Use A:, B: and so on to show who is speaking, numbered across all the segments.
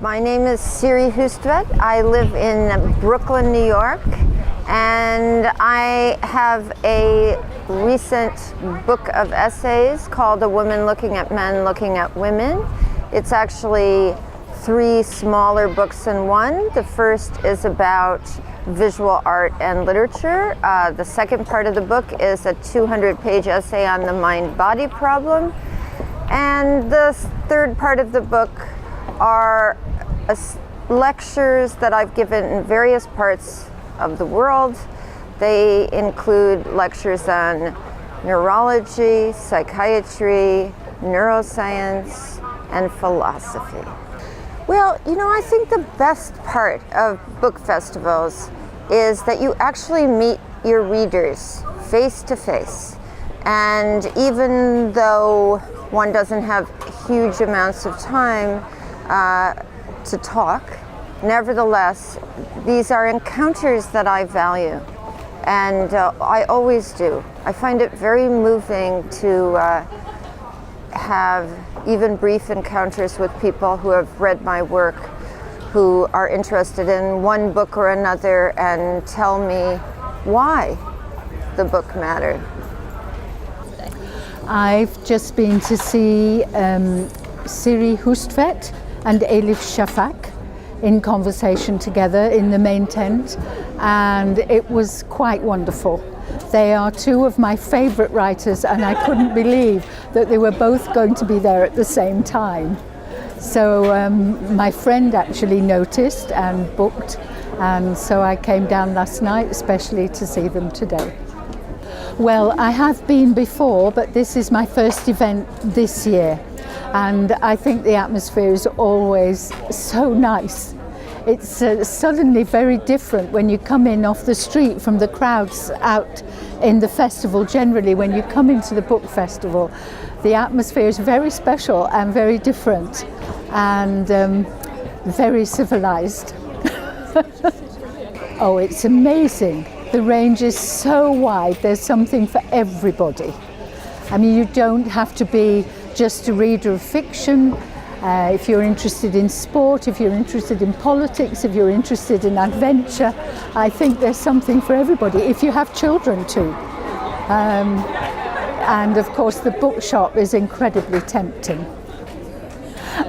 A: My name is Siri Hustvedt. I live in Brooklyn, New York, and I have a recent book of essays called A Woman Looking at Men, Looking at Women. It's actually 3 smaller books in one. The first is about visual art and literature. The second part of the book is a 200-page essay on the mind-body problem. And the third part of the book are lectures that I've given in various parts of the world. They include lectures on neurology, psychiatry, neuroscience, and philosophy. Well, I think the best part of book festivals is that you actually meet your readers face to face. And even though one doesn't have huge amounts of time to talk, nevertheless, these are encounters that I value, and I always do. I find it very moving to have even brief encounters with people who have read my work, who are interested in one book or another, and tell me why the book mattered.
B: I've just been to see Siri Hustvedt and Elif Shafak in conversation together in the main tent, and it was quite wonderful. They are 2 of my favorite writers, and I couldn't believe that they were both going to be there at the same time. So my friend actually noticed and booked, and so I came down last night especially to see them today. Well, I have been before, but this is my first event this year, and I think the atmosphere is always so nice. It's suddenly very different when you come in off the street from the crowds out in the festival. Generally, when you come into the book festival, the atmosphere is very special and very different, and very civilized. Oh, it's amazing. The range is so wide, there's something for everybody. I mean, you don't have to be just a reader of fiction. If you're interested in sport, if you're interested in politics, if you're interested in adventure, I think there's something for everybody, if you have children too. And of course the bookshop is incredibly tempting.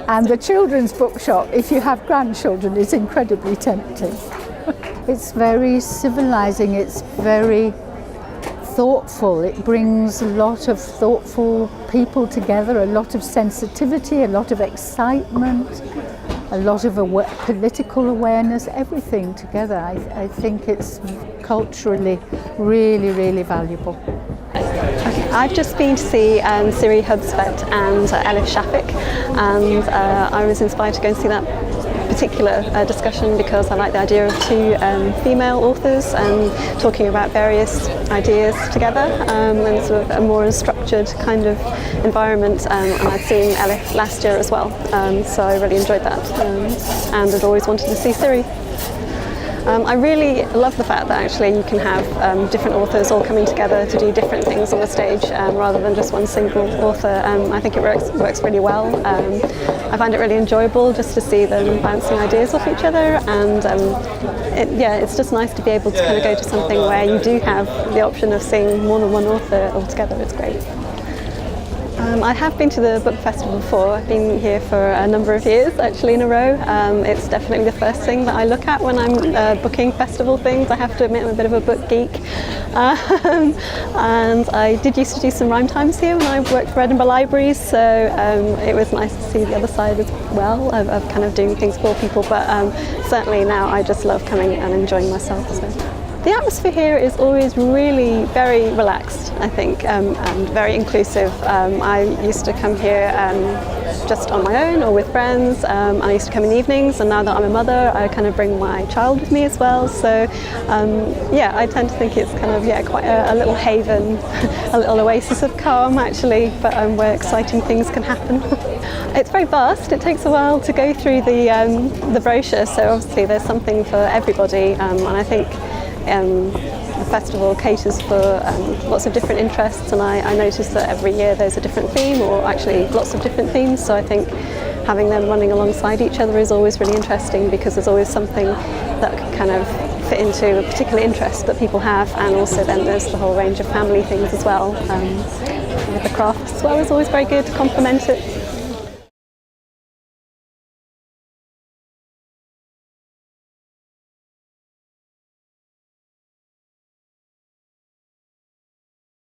B: And the children's bookshop, if you have grandchildren, is incredibly tempting. It's very civilizing, it's very thoughtful. It brings a lot of thoughtful people together, a lot of sensitivity, a lot of excitement, a lot of political awareness, everything together. I think it's culturally really, really valuable.
C: I've just been to see Siri Hustvedt and Elif Shafak, and I was inspired to go and see that particular discussion because I like the idea of 2 female authors talking about various ideas together, and sort of a more structured kind of environment. And I'd seen Elif last year as well, so I really enjoyed that, and I'd always wanted to see Siri. I really love the fact that actually you can have different authors all coming together to do different things on the stage, rather than just one single author. I think it works really well. I find it really enjoyable just to see them bouncing ideas off each other, and it's just nice to be able to kind of go to something where you do have the option of seeing more than one author all together. It's great. I have been to the book festival before. I've been here for a number of years actually in a row. It's definitely the first thing that I look at when I'm booking festival things. I have to admit I'm a bit of a book geek. And I did used to do some rhyme times here when I worked for Edinburgh Libraries, so it was nice to see the other side as well of kind of doing things for people, but certainly now I just love coming and enjoying myself. So. The atmosphere here is always really very relaxed, I think, and very inclusive. I used to come here just on my own or with friends. I used to come in the evenings, and now that I'm a mother, I kind of bring my child with me as well. So, I tend to think it's kind of quite a little haven, a little oasis of calm actually, but where exciting things can happen. It's very vast. It takes a while to go through the brochure, so obviously there's something for everybody, and I think the festival caters for lots of different interests, and I notice that every year there's a different theme, or actually lots of different themes, so I think having them running alongside each other is always really interesting, because there's always something that can kind of fit into a particular interest that people have, and also then there's the whole range of family things as well. With the craft as well is always very good to complement it.